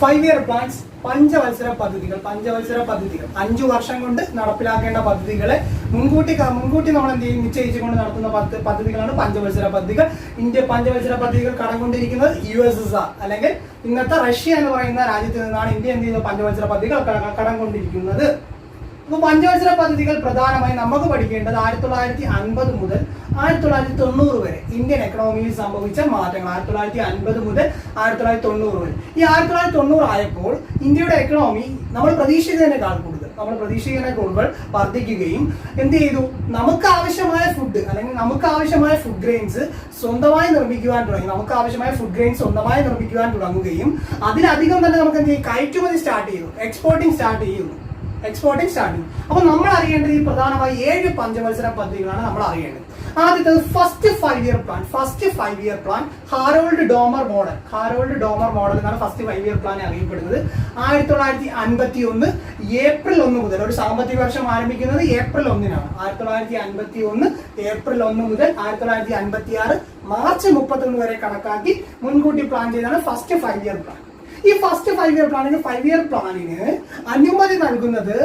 5-year plans, പഞ്ചവത്സര പദ്ധതികൾ 5 വർഷം കൊണ്ട് നടപ്പിലാക്കേണ്ട പദ്ധതികളെ മുൻകൂട്ടി നമ്മൾ എന്ത് ചെയ്യും നിശ്ചയിച്ചുകൊണ്ട് നടത്തുന്ന പദ്ധതികളാണ് പഞ്ചവത്സര പദ്ധതികൾ. ഇന്ത്യ പഞ്ചവത്സര പദ്ധതികൾ കടംകൊണ്ടിരിക്കുന്നത് USSR അല്ലെങ്കിൽ ഇന്നത്തെ റഷ്യ എന്ന് പറയുന്ന രാജ്യത്ത് നിന്നാണ് ഇന്ത്യ എന്ത് ചെയ്യുന്നത് പഞ്ചവത്സര പദ്ധതികൾ കടം കൊണ്ടിരിക്കുന്നത്. അപ്പോൾ പഞ്ചവത്സര പദ്ധതികൾ പ്രധാനമായി നമുക്ക് പഠിക്കേണ്ടത് 1950 മുതൽ 1990 വരെ ഇന്ത്യൻ എക്കണോമിയിൽ സംഭവിച്ച മാറ്റങ്ങൾ. 1950 മുതൽ 1990 വരെ. ഈ 1990 ആയപ്പോൾ ഇന്ത്യയുടെ എക്കണോമി നമ്മൾ പ്രതീക്ഷിച്ചതിനേക്കാൾ കൂടുതൽ വർദ്ധിക്കുകയും എന്ത് ചെയ്തു, നമുക്ക് ആവശ്യമായ ഫുഡ് അല്ലെങ്കിൽ നമുക്ക് ആവശ്യമായ ഫുഡ് ഗ്രെയിൻസ് സ്വന്തമായി നിർമ്മിക്കുവാൻ തുടങ്ങുകയും അതിലധികം തന്നെ നമുക്ക് എന്ത് ചെയ്യും കയറ്റുമതി സ്റ്റാർട്ട് ചെയ്തു, എക്സ്പോർട്ടിംഗ് സ്റ്റാർട്ട് ചെയ്തു. അപ്പൊ നമ്മൾ അറിയേണ്ടത് ഈ പ്രധാനമായി 7 പഞ്ചവത്സര പദ്ധതികളാണ് നമ്മൾ അറിയേണ്ടത്. ആദ്യത്തേത് first 5-year plan Harold Domar model എന്നാണ് ഫസ്റ്റ് 5-year പ്ലാൻ അറിയപ്പെടുന്നത്. 1951 ഏപ്രിൽ 1 മുതൽ, ഒരു സാമ്പത്തിക വർഷം ആരംഭിക്കുന്നത് ഏപ്രിൽ 1-നാണ്. 1951 ഏപ്രിൽ 1 മുതൽ 1956 മാർച്ച് 31 വരെ കണക്കാക്കി മുൻകൂട്ടി പ്ലാൻ ചെയ്താണ് ഫസ്റ്റ് 5-year പ്ലാൻ. ഈ ഫസ്റ്റ് 5-year പ്ലാനിന് അനുമതി നൽകുന്നത്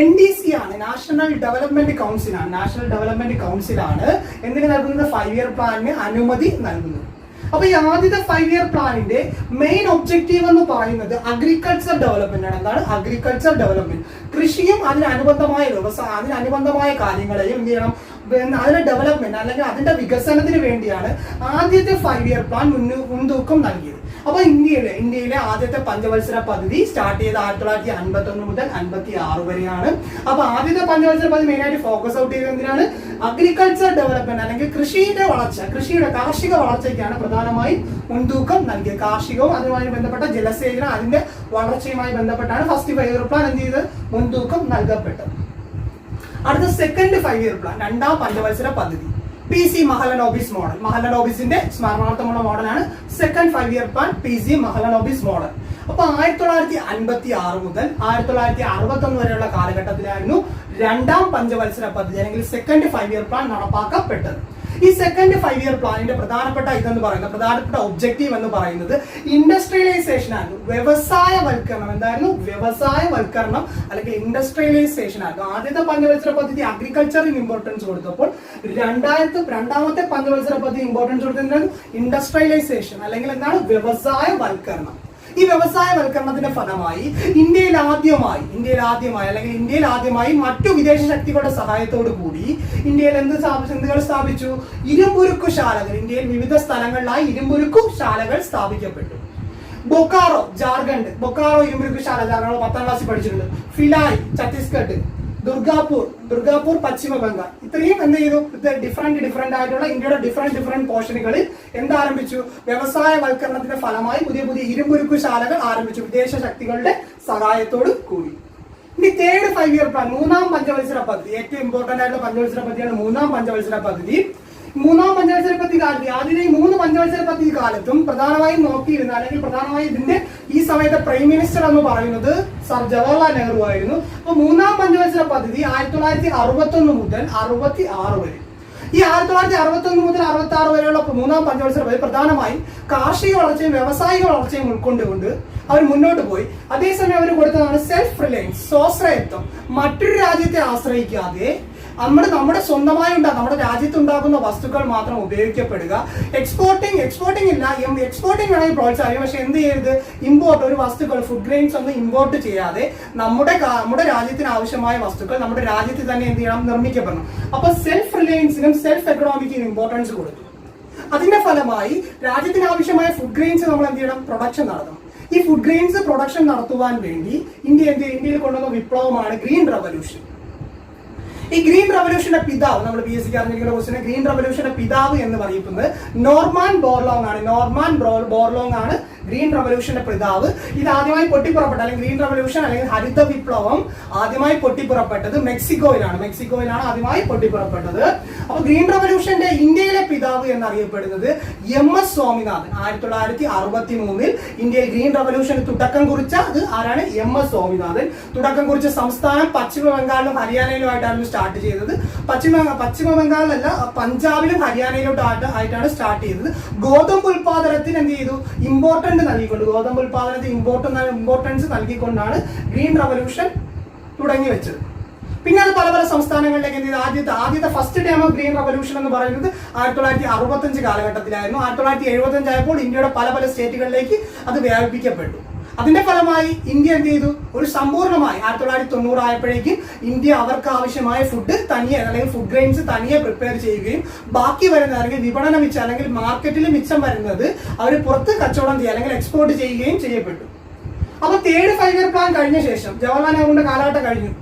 NDC ആണ്, നാഷണൽ ഡെവലപ്മെന്റ് കൗൺസിലാണ്. എന്തിനു നൽകുന്നത് 5-year പ്ലാനിന് അനുമതി നൽകുന്നത്. അപ്പൊ ഈ ആദ്യത്തെ 5-year പ്ലാനിന്റെ മെയിൻ ഒബ്ജക്റ്റീവ് എന്ന് പറയുന്നത് അഗ്രികൾച്ചർ ഡെവലപ്മെന്റ് ആണ്. എന്താണ് അഗ്രികൾച്ചർ ഡെവലപ്മെന്റ്? കൃഷിയും അതിനനുബന്ധമായ കാര്യങ്ങളെയും എന്ത് ചെയ്യണം, അതിന്റെ ഡെവലപ്മെന്റ് അല്ലെങ്കിൽ അതിന്റെ വികസനത്തിന് വേണ്ടിയാണ് ആദ്യത്തെ 5-year പ്ലാൻ മുൻതൂക്കം നൽകിയത്. അപ്പൊ ഇന്ത്യയിലെ ആദ്യത്തെ പഞ്ചവത്സര പദ്ധതി സ്റ്റാർട്ട് ചെയ്ത് 1951 മുതൽ 1956 വരെയാണ്. അപ്പൊ ആദ്യത്തെ പഞ്ചവത്സര പദ്ധതി മെയിൻ ആയിട്ട് ഫോക്കസ് ഔട്ട് ചെയ്തത് എന്തിനാണ്? അഗ്രികൾച്ചർ ഡെവലപ്മെന്റ് അല്ലെങ്കിൽ കാർഷിക വളർച്ചയ്ക്കാണ് പ്രധാനമായും മുൻതൂക്കം നൽകിയത്. കാർഷികവും അതുമായി ബന്ധപ്പെട്ട ജലസേചനം അതിന്റെ വളർച്ചയുമായി ബന്ധപ്പെട്ടാണ് ഫസ്റ്റ് 5-year പ്ലാൻ എന്ത് ചെയ്ത് മുൻതൂക്കം നൽകപ്പെട്ടത്. അടുത്ത സെക്കൻഡ് 5-year പ്ലാൻ, രണ്ടാം പഞ്ചവത്സര പദ്ധതി PC മഹലനോബിസ് മോഡൽ. മഹലനോബിസിന്റെ സ്മരണാർത്ഥമുള്ള മോഡലാണ് second 5-year plan PC Mahalanobis model. അപ്പൊ 1956 മുതൽ 1961 വരെയുള്ള കാലഘട്ടത്തിലായിരുന്നു രണ്ടാം പഞ്ചവത്സര പദ്ധതി അല്ലെങ്കിൽ സെക്കൻഡ് 5-year പ്ലാൻ നടപ്പാക്കപ്പെട്ടത്. ഈ സെക്കൻഡ് 5-year പ്ലാനിന്റെ പ്രധാനപ്പെട്ട ഒബ്ജക്റ്റീവ് എന്ന് പറയുന്നത് ഇൻഡസ്ട്രിയലൈസേഷൻ ആയിരുന്നു, വ്യവസായവൽക്കരണം. എന്തായിരുന്നു? വ്യവസായവൽക്കരണം അല്ലെങ്കിൽ ഇൻഡസ്ട്രിയലൈസേഷൻ ആയിരുന്നു. ആദ്യത്തെ പഞ്ചവത്സര പദ്ധതി അഗ്രികൾച്ചറിന് ഇമ്പോർട്ടൻസ് കൊടുത്തപ്പോൾ രണ്ടാമത്തെ പഞ്ചവത്സര പദ്ധതി ഇമ്പോർട്ടൻസ് കൊടുത്തത് ഇൻഡസ്ട്രിയലൈസേഷൻ അല്ലെങ്കിൽ എന്താണ് വ്യവസായവൽക്കരണം. ഈ വ്യവസായവൽക്കരണത്തിന്റെ ഫലമായി ഇന്ത്യയിൽ ആദ്യമായി മറ്റു വിദേശ ശക്തികളുടെ സഹായത്തോടു കൂടി ഇന്ത്യയിൽ എന്തുകൾ സ്ഥാപിച്ചു? ഇരുമ്പുരുക്കുശാലകൾ. ഇന്ത്യയിൽ വിവിധ സ്ഥലങ്ങളിലായി ഇരുമ്പുരുക്കുശാലകൾ സ്ഥാപിക്കപ്പെട്ടു. ബൊക്കാറോ ജാർഖണ്ഡ്, ഇരുമ്പുരുക്കുശാല ജാർഖണ്ഡ് 10ാം ക്ലാസ്സിൽ പഠിച്ചിട്ടുണ്ട്. ഫിലായ് ഛത്തീസ്ഗഡ്, ദുർഗാപൂർ പശ്ചിമ ബംഗാൾ. ഇത്രയും എന്ത് ചെയ്തു? ഡിഫറെന്റ് ആയിട്ടുള്ള ഇന്ത്യയുടെ ഡിഫറെന്റ് പോർഷനുകളിൽ എന്താരംഭിച്ചു? വ്യവസായവൽക്കരണത്തിന്റെ ഫലമായി പുതിയ ഇരുമ്പുരുക്കുശാലകൾ ആരംഭിച്ചു വിദേശ ശക്തികളുടെ സഹായത്തോട് കൂടി. ഇനി തേർഡ് 5-year പ്ലാൻ, മൂന്നാം പഞ്ചവത്സര പദ്ധതി. ഏറ്റവും ഇമ്പോർട്ടന്റ് ആയിട്ടുള്ള പഞ്ചവത്സര പദ്ധതിയാണ് മൂന്നാം പഞ്ചവത്സര പദ്ധതി. ആദ്യത്തെ 3 പഞ്ചവത്സര പദ്ധതി കാലത്തും പ്രധാനമായും നോക്കിയിരുന്ന അല്ലെങ്കിൽ പ്രധാനമായും ഇതിന്റെ ഈ സമയത്തെ പ്രൈം മിനിസ്റ്റർ എന്ന് പറയുന്നത് സർ ജവഹർലാൽ നെഹ്റു ആയിരുന്നു. അപ്പൊ മൂന്നാം പഞ്ചവത്സര പദ്ധതി 1961 മുതൽ 66 വരെ. ഈ 1961 മുതൽ 66 വരെയുള്ള മൂന്നാം പഞ്ചവത്സര പദ്ധതി പ്രധാനമായും കാർഷിക വളർച്ചയും വ്യാവസായിക വളർച്ചയും ഉൾക്കൊണ്ടുകൊണ്ട് അവർ മുന്നോട്ട് പോയി. അതേസമയം അവർ കൊടുത്തതാണ് സെൽഫ് റിലയൻസ്, സ്വാശ്രയത്വം. മറ്റൊരു രാജ്യത്തെ ആശ്രയിക്കാതെ നമ്മുടെ സ്വന്തമായി നമ്മുടെ രാജ്യത്തുണ്ടാക്കുന്ന വസ്തുക്കൾ മാത്രം ഉപയോഗിക്കപ്പെടുക. എക്സ്പോർട്ടിംഗ് വേണമെങ്കിൽ പ്രോത്സാഹിക്കും. പക്ഷെ എന്ത് ചെയ്യരുത്? ഒരു വസ്തുക്കൾ ഫുഡ് ഗ്രെയിൻസ് ഒന്നും ഇമ്പോർട്ട് ചെയ്യാതെ നമ്മുടെ രാജ്യത്തിന് ആവശ്യമായ വസ്തുക്കൾ നമ്മുടെ രാജ്യത്ത് തന്നെ എന്ത് ചെയ്യണം? നിർമ്മിക്കപ്പെടണം. അപ്പൊ സെൽഫ് റിലയൻസിനും സെൽഫ് എക്കണോമിക്കിനും ഇമ്പോർട്ടൻസ് കൊടുത്തു. അതിന്റെ ഫലമായി രാജ്യത്തിന് ആവശ്യമായ ഫുഡ് ഗ്രെയിൻസ് നമ്മൾ എന്ത് ചെയ്യണം? പ്രൊഡക്ഷൻ നടത്തണം. ഈ ഫുഡ് ഗ്രെയിൻസ് പ്രൊഡക്ഷൻ നടത്തുവാൻ വേണ്ടി ഇന്ത്യയിൽ കൊണ്ടുവന്ന വിപ്ലവമാണ് ഗ്രീൻ റവല്യൂഷൻ. ഈ ഗ്രീൻ റവല്യൂഷന്റെ പിതാവ്, നമ്മൾ PSC അറിഞ്ഞിരിക്കുന്ന ക്വസ്റ്റ്യൻ, ഗ്രീൻ റവല്യൂഷന്റെ പിതാവ് എന്ന് പറയുന്നത് നോർമാൻ ബോർലോങ് ആണ് ഗ്രീൻ റവല്യൂഷന്റെ പിതാവ്. ഇത് ആദ്യമായി പൊട്ടിപ്പുറപ്പെട്ട അല്ലെങ്കിൽ ഗ്രീൻ റവല്യൂഷൻ അല്ലെങ്കിൽ ഹരിത വിപ്ലവം ആദ്യമായി പൊട്ടിപ്പുറപ്പെട്ടത് മെക്സിക്കോയിലാണ് ആദ്യമായി പൊട്ടിപ്പുറപ്പെട്ടത്. അപ്പൊ ഗ്രീൻ റവല്യൂഷന്റെ ഇന്ത്യയിലെ പിതാവ് എന്നറിയപ്പെടുന്നത് MS സ്വാമിനാഥൻ. 1963 ഇന്ത്യയിൽ ഗ്രീൻ റവല്യൂഷന് തുടക്കം കുറിച്ച അത് ആരാണ്? MS സ്വാമിനാഥൻ. തുടക്കം കുറിച്ച സംസ്ഥാനം പശ്ചിമ ബംഗാളിലും ഹരിയാനയിലുമായിട്ടാണ് സ്റ്റാർട്ട് ചെയ്തത്. പശ്ചിമ ബംഗാളിലല്ല, പഞ്ചാബിലും ഹരിയാനയിലോട്ടായിട്ടാണ് സ്റ്റാർട്ട് ചെയ്തത്. ഗോതമ്പ് ഉൽപാദനത്തിന് എന്ത് ചെയ്തു? ഇമ്പോർട്ടൻസ് ഇമ്പോർട്ടൻസ് നൽകിക്കൊണ്ട്, ഗോതമ്പ് ഉൽപാദനത്തിന് ഇമ്പോർട്ടൻസ് നൽകിക്കൊണ്ടാണ് ഗ്രീൻ റവല്യൂഷൻ തുടങ്ങി വെച്ചത്. പിന്നെ അത് പല പല സംസ്ഥാനങ്ങളിലേക്ക് എന്ത് ചെയ്തു, ആദ്യത്തെ first time of green revolution എന്ന് പറയുന്നത് 1965 കാലഘട്ടത്തിലായിരുന്നു. 1975 ആയപ്പോൾ ഇന്ത്യയുടെ പല പല സ്റ്റേറ്റുകളിലേക്ക് അത് വ്യാപിപ്പിക്കപ്പെട്ടു. അതിന്റെ ഫലമായി ഇന്ത്യ എന്ത് ചെയ്തു, ഒരു സമ്പൂർണ്ണമായി 1990 ആയപ്പോഴേക്കും ഇന്ത്യ അവർക്ക് ആവശ്യമായ ഫുഡ് തനിയെ അല്ലെങ്കിൽ ഫുഡ് ഗ്രെയിൻസ് തനിയെ പ്രിപ്പയർ ചെയ്യുകയും ബാക്കി വരുന്നത് അല്ലെങ്കിൽ വിപണനം മിച്ചം അല്ലെങ്കിൽ മാർക്കറ്റിൽ മിച്ചം വരുന്നത് അവർ പുറത്ത് കച്ചവടം ചെയ്യുക അല്ലെങ്കിൽ എക്സ്പോർട്ട് ചെയ്യുകയും ചെയ്യപ്പെട്ടു. അപ്പൊ തേർഡ് 5 ഇയർ പ്ലാൻ കഴിഞ്ഞ ശേഷം ജവഹർലാൽ നെഹ്റുവിന്റെ കാലഘട്ടം കഴിഞ്ഞു.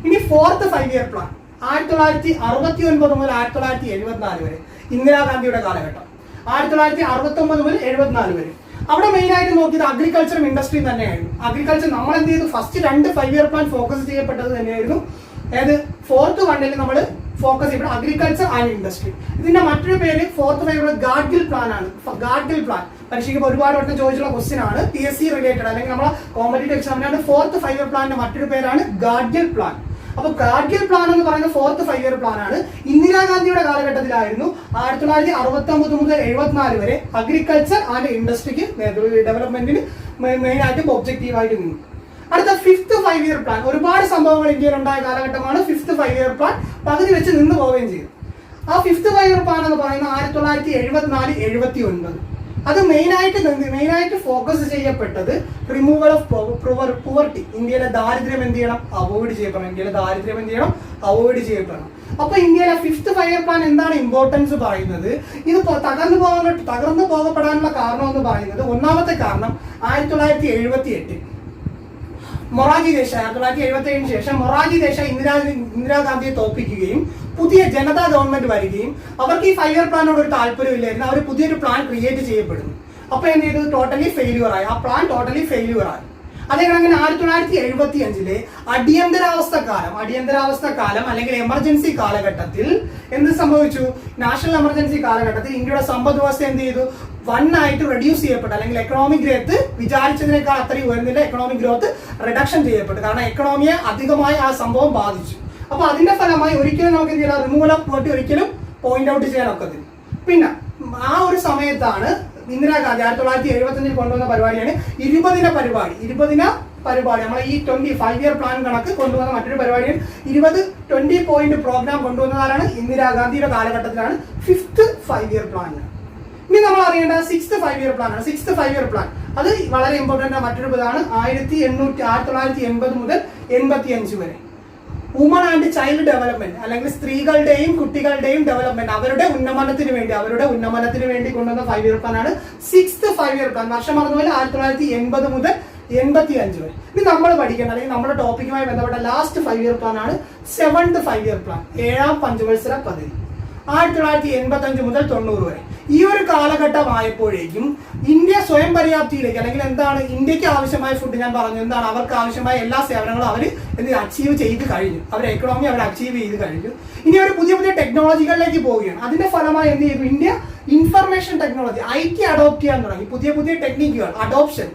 ഇനി ഫോർത്ത് 5 ഇയർ പ്ലാൻ 1969 മുതൽ 1974 വരെ ഇന്ദിരാഗാന്ധിയുടെ കാലഘട്ടം. 1969 മുതൽ 74 വരെ അവിടെ മെയിൻ ആയിട്ട് നോക്കിയത് അഗ്രികൾച്ചറും ഇൻഡസ്ട്രിയും തന്നെയായിരുന്നു. അഗ്രികൾച്ചർ നമ്മൾ എന്ത് ചെയ്തു, ഫസ്റ്റ് 2 5 ഇയർ പ്ലാൻ ഫോക്കസ് ചെയ്യപ്പെട്ടത് തന്നെയായിരുന്നു. അതായത് ഫോർത്ത് 1 നമ്മൾ ഫോക്കസ് ചെയ്യപ്പെട്ട അഗ്രികൾച്ചർ ആൻഡ് ഇൻഡസ്ട്രി. ഇതിന്റെ മറ്റൊരു പേര് ഫോർത്ത് 5 ഗാഡ്ഗിൽ പ്ലാൻ ആണ്. ഗാഡ്ഗിൽ പ്ലാൻ പരീക്ഷയ്ക്ക് ഒരുപാട് വട്ടം ചോദിച്ചുള്ള ക്വസ്റ്റ്യൻ ആണ്, PSC റിലേറ്റഡ് അല്ലെങ്കിൽ നമ്മളെ കോമ്പറ്റേറ്റീവ് എക്സാമിനാണ്. ഫോർത്ത് 5 ഇയർ പ്ലാനിന്റെ മറ്റൊരു പേരാണ് ഗാഡ്ഗിൽ പ്ലാൻ. അപ്പൊ ഗാഡ്ഗിൽ പ്ലാൻ എന്ന് പറയുന്ന ഫോർത്ത് 5 ഇയർ പ്ലാൻ ആണ്. ഇന്ദിരാഗാന്ധിയുടെ കാലഘട്ടത്തിലായിരുന്നു 1969 മുതൽ 74 വരെ അഗ്രികൾച്ചർ ആൻഡ് ഇൻഡസ്ട്രിക്ക് ഡെവലപ്മെന്റിന് മെയിൻ ആയിട്ട് ഒബ്ജക്റ്റീവ് ആയിട്ട് നിന്നു. അടുത്ത ഫിഫ്ത്ത് 5 ഇയർ പ്ലാൻ, ഒരുപാട് സംഭവങ്ങൾ ഇന്ത്യയിൽ ഉണ്ടായ കാലഘട്ടമാണ്. ഫിഫ്ത്ത് 5 ഇയർ പ്ലാൻ പകുതി വെച്ച് നിന്ന് പോവുകയും ചെയ്തു. ആ ഫിഫ്ത്ത് 5 ഇയർ പ്ലാൻ എന്ന് പറയുന്നത് 1974-79. അത് മെയിനായിട്ട് ഫോക്കസ് ചെയ്യപ്പെട്ടത് റിമൂവൽ ഓഫ് പുവർട്ടി. ഇന്ത്യയിലെ ദാരിദ്ര്യം എന്ത് ചെയ്യണം, അവോയ്ഡ് ചെയ്യപ്പെടണം. അപ്പൊ ഇന്ത്യയിലെ ഫിഫ്ത്ത് 5 ഇയർ പ്ലാൻ എന്താണ് ഇമ്പോർട്ടൻസ് പറയുന്നത്, ഇത് തകർന്നു പോകപ്പെടാനുള്ള കാരണം എന്ന് പറയുന്നത്, ഒന്നാമത്തെ കാരണം 1978 മൊറാർജി ദേശായി 1977 ശേഷം മൊറാർജി ദേശായി ഇന്ദിരാഗാന്ധിയെ തോൽപ്പിക്കുകയും പുതിയ ജനതാ ഗവൺമെന്റ് വരികയും അവർക്ക് ഈ 5 ഇയർ പ്ലാനോട് ഒരു താല്പര്യമില്ലായിരുന്നു. അവർ പുതിയൊരു പ്ലാൻ ക്രിയേറ്റ് ചെയ്യപ്പെടുന്നു. അപ്പൊ എന്ത് ചെയ്തു, ടോട്ടലി ഫെയില്യൂർ ആയി. ആ പ്ലാൻ ടോട്ടലി ഫെയില്യൂർ ആയി. അതേക്കണക്കിന് 1975 അടിയന്തരാവസ്ഥ കാലം അല്ലെങ്കിൽ എമർജൻസി കാലഘട്ടത്തിൽ എന്ത് സംഭവിച്ചു, നാഷണൽ എമർജൻസി കാലഘട്ടത്തിൽ ഇന്ത്യയുടെ സമ്പദ് വ്യവസ്ഥ എന്ത് ചെയ്തു, 1 ആയിട്ട് റെഡ്യൂസ് ചെയ്യപ്പെട്ടു. അല്ലെങ്കിൽ എക്കണോമിക് ഗ്രോത്ത് വിചാരിച്ചതിനേക്കാൾ അത്രയും ഉയർന്നില്ല, എക്കണോമിക് ഗ്രോത്ത് റിഡക്ഷൻ ചെയ്യപ്പെട്ടു. കാരണം എക്കണോമിയെ അധികമായി ആ സംഭവം ബാധിച്ചു. അപ്പൊ അതിന്റെ ഫലമായി ഒരിക്കലും നമുക്ക് എന്ത് ചെയ്യാം, റിമൂവൽ ഓഫ് പോവർട്ടി ഒരിക്കലും പോയിന്റ് ഔട്ട് ചെയ്യാൻ ഒക്കത്തില്ല. പിന്നെ ആ ഒരു സമയത്താണ് ഇന്ദിരാഗാന്ധി 1975 കൊണ്ടുവന്ന പരിപാടിയാണ് 20 പരിപാടി. നമ്മളെ ഈ 5 ഇയർ പ്ലാൻ കണക്ക് കൊണ്ടുവന്ന മറ്റൊരു പരിപാടിയാണ് 20 പോയിന്റ് പ്രോഗ്രാം കൊണ്ടുവന്നതാണ് ഇന്ദിരാഗാന്ധിയുടെ കാലഘട്ടത്തിലാണ് ഫിഫ്ത്ത് 5 ഇയർ പ്ലാൻ. ഇനി നമ്മൾ അറിയേണ്ട സിക്സ്ത് 5 ഇയർ പ്ലാൻ ആണ്. സിക്സ്ത് 5 ഇയർ പ്ലാൻ അത് വളരെ ഇമ്പോർട്ടന്റ് മറ്റൊരു ഇതാണ്. 1980 മുതൽ 85 വരെ വുമൺ ആൻഡ് ചൈൽഡ് ഡെവലപ്മെന്റ് അല്ലെങ്കിൽ സ്ത്രീകളുടെയും കുട്ടികളുടെയും ഡെവലപ്മെന്റ്, അവരുടെ ഉന്നമനത്തിന് വേണ്ടി കൊണ്ടുവന്ന 5 ഇയർ പ്ലാൻ ആണ് സിക്സ്ത് 5 ഇയർ പ്ലാൻ. വർഷം മറന്നുപോലെ 1980 മുതൽ 85 വരെ. ഇനി നമ്മൾ പഠിക്കേണ്ട അല്ലെങ്കിൽ നമ്മുടെ ടോപ്പിക്കുമായി ബന്ധപ്പെട്ട ലാസ്റ്റ് 5 ഇയർ പ്ലാൻ ആണ് സെവൻത് 5 ഇയർ പ്ലാൻ, 7ാം പഞ്ചവത്സര പദ്ധതി 1985 മുതൽ 90 വരെ. ഈ ഒരു കാലഘട്ടമായപ്പോഴേക്കും ഇന്ത്യ സ്വയം പര്യാപ്തിയിലേക്ക് അല്ലെങ്കിൽ എന്താണ് ഇന്ത്യക്ക് ആവശ്യമായ ഫുഡ്, ഞാൻ പറഞ്ഞു എന്താണ് അവർക്ക് ആവശ്യമായ എല്ലാ സേവനങ്ങളും അവർ അച്ചീവ് ചെയ്ത് കഴിഞ്ഞു. അവരുടെ എക്കണോമി അവർ അച്ചീവ് ചെയ്ത് കഴിഞ്ഞു. ഇനി അവർ പുതിയ ടെക്നോളജികളിലേക്ക് പോവുകയാണ്. അതിന്റെ ഫലമായി എന്ത് ചെയ്തു, India information technology IT adopt ചെയ്യാൻ തുടങ്ങി. പുതിയ ടെക്നിക്കുകൾ അഡോപ്ഷൻ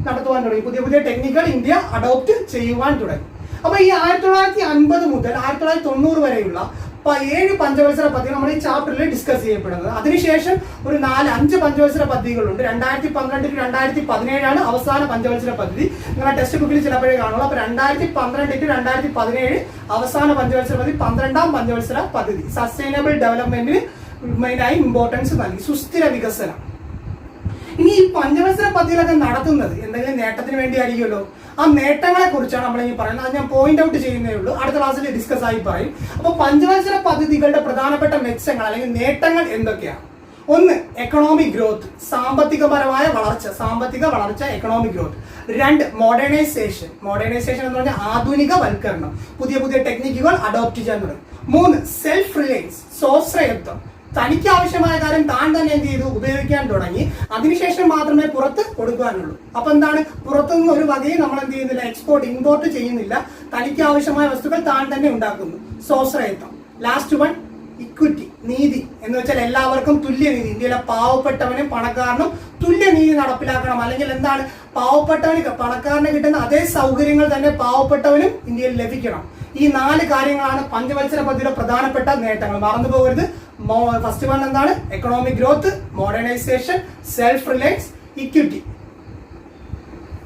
നടത്തുവാൻ തുടങ്ങി. പുതിയ ടെക്നിക്കുകൾ ഇന്ത്യ അഡോപ്റ്റ് ചെയ്യുവാൻ തുടങ്ങി. അപ്പൊ ഈ 1950 മുതൽ 1990 വരെയുള്ള 7 പഞ്ചവത്സര പദ്ധതികൾ നമ്മൾ ഈ ചാപ്റ്ററിൽ ഡിസ്കസ് ചെയ്യപ്പെടുന്നത്. അതിനുശേഷം ഒരു 4-5 പഞ്ചവത്സര പദ്ധതികളുണ്ട്. 2012-2017 അവസാന പഞ്ചവത്സര പദ്ധതി. നിങ്ങളുടെ ടെക്സ്റ്റ് ബുക്കിൽ ചിലപ്പോഴേ കാണുള്ളൂ. അപ്പൊ 2012-2017 അവസാന പഞ്ചവത്സര പദ്ധതി 12ാം പഞ്ചവത്സര പദ്ധതി സസ്റ്റൈനബിൾ ഡെവലപ്മെന്റിന് മെയിനായി ഇമ്പോർട്ടൻസ് നൽകി, സുസ്ഥിര വികസനം. ഇനി ഈ പഞ്ചവത്സര പദ്ധതികളൊക്കെ നടത്തുന്നത് എന്തെങ്കിലും നേട്ടത്തിന് വേണ്ടി ആയിരിക്കുമല്ലോ. ആ നേട്ടങ്ങളെ കുറിച്ചാണ് നമ്മൾ ഇനി പറയുന്നത്. അത് ഞാൻ പോയിന്റ് ഔട്ട് ചെയ്യുന്നേ ഉള്ളൂ, അടുത്ത ക്ലാസ്സിൽ ഡിസ്കസ് ആയി പറയും. അപ്പൊ പഞ്ചവത്സര പദ്ധതികളുടെ പ്രധാനപ്പെട്ട മെച്ചങ്ങൾ അല്ലെങ്കിൽ നേട്ടങ്ങൾ എന്തൊക്കെയാണ്? 1 എക്കണോമിക് ഗ്രോത്ത്, സാമ്പത്തികപരമായ വളർച്ച എക്കണോമിക് ഗ്രോത്ത്. 2 മോഡേണൈസേഷൻ എന്ന് പറഞ്ഞാൽ ആധുനികവൽക്കരണം, പുതിയ ടെക്നിക്കുകൾ അഡോപ്റ്റ് ചെയ്യാൻ തുടങ്ങി. 3 സെൽഫ് റിലയൻസ്, സ്വാശ്രയത്വം, തനിക്ക് ആവശ്യമായ കാര്യം താൻ തന്നെ എന്ത് ചെയ്തു ഉപയോഗിക്കാൻ തുടങ്ങി. അതിനുശേഷം മാത്രമേ പുറത്ത് കൊടുക്കാനുള്ളൂ. അപ്പൊ എന്താണ്, പുറത്തുനിന്ന് ഒരു വകയും നമ്മൾ എന്ത് ചെയ്യുന്നില്ല, ഇമ്പോർട്ട് ചെയ്യുന്നില്ല. തനിക്ക് ആവശ്യമായ വസ്തുക്കൾ താൻ തന്നെ ഉണ്ടാക്കുന്നു, സ്വാശ്രയത്വം. ലാസ്റ്റ് 1 ഇക്വിറ്റി, നീതി എന്ന് വെച്ചാൽ എല്ലാവർക്കും തുല്യനീതി. ഇന്ത്യയിലെ പാവപ്പെട്ടവനും പണക്കാരനും തുല്യനീതി നടപ്പിലാക്കണം. അല്ലെങ്കിൽ എന്താണ്, പണക്കാരന് കിട്ടുന്ന അതേ സൗകര്യങ്ങൾ തന്നെ പാവപ്പെട്ടവനും ഇന്ത്യയിൽ ലഭിക്കണം. ഈ 4 കാര്യങ്ങളാണ് പഞ്ചവത്സര പദ്ധതിയുടെ പ്രധാനപ്പെട്ട നേട്ടങ്ങൾ. മറന്നു പോകരുത്. ഫസ്റ്റ് 1 എന്താണ്, economic growth, modernisation, self Reliance, equity.